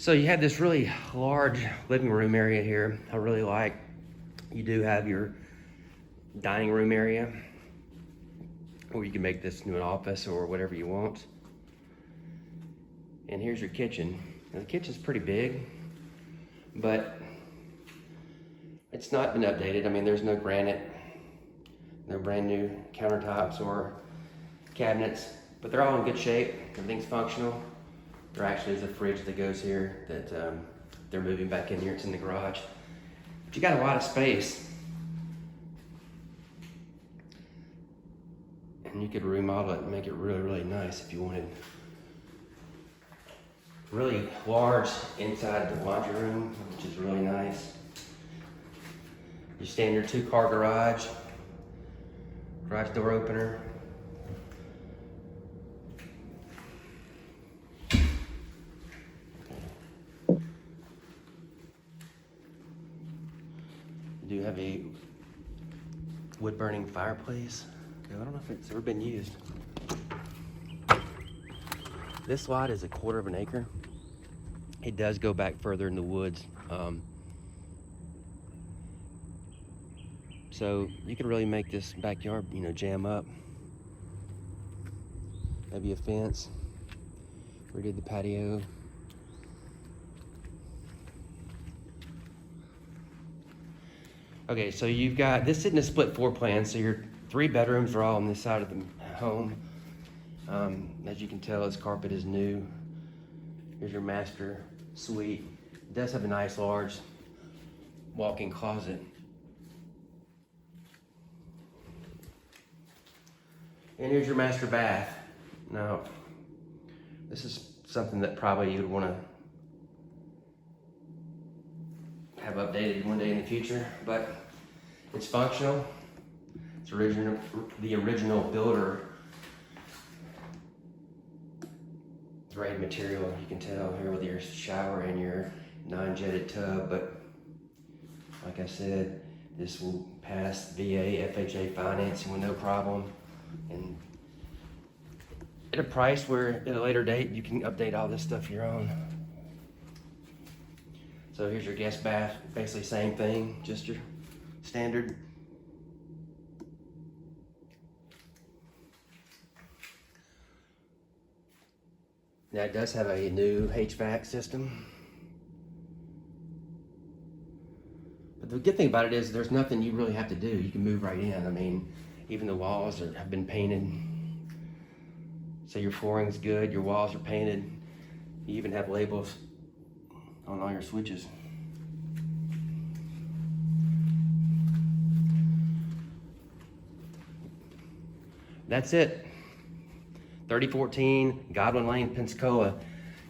So you have this really large living room area here. I really like. You do have your dining room area, or you can make this into an office or whatever you want. And here's your kitchen. Now, the kitchen's pretty big, but it's not been updated. I mean, there's no granite, no brand new countertops or cabinets, but they're all in good shape. Everything's functional. There actually is a fridge that goes here that they're moving back in here. It's in the garage. But you got a lot of space. And you could remodel it and make it really, really nice if you wanted. Really large inside the laundry room, which is really nice. Your standard 2-car garage door opener. You do have a wood burning fireplace. I don't know if it's ever been used. This lot is 1/4 acre. It does go back further in the woods. So you could really make this backyard, jam up. Maybe a fence. Redid the patio. Okay, so you've got, this isn't a split floor plan, so your 3 bedrooms are all on this side of the home. As you can tell, this carpet is new. Here's your master suite. It does have a nice large walk-in closet. And here's your master bath. Now, this is something that probably you would want to have updated one day in the future, but it's functional. It's the original builder grade material. You can tell here with your shower and your non-jetted tub, but like I said, this will pass VA, FHA financing with no problem, and at a price where at a later date you can update all this stuff your own. So here's your guest bath, basically same thing, just your standard. Now it does have a new HVAC system. But the good thing about it is there's nothing you really have to do. You can move right in. I mean, even the walls have been painted. So your flooring's good, your walls are painted. You even have labels on all your switches. That's it. 3014 Godwin Lane, Pensacola,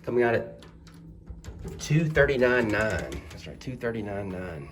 coming out at $239,900. That's right, $239,900.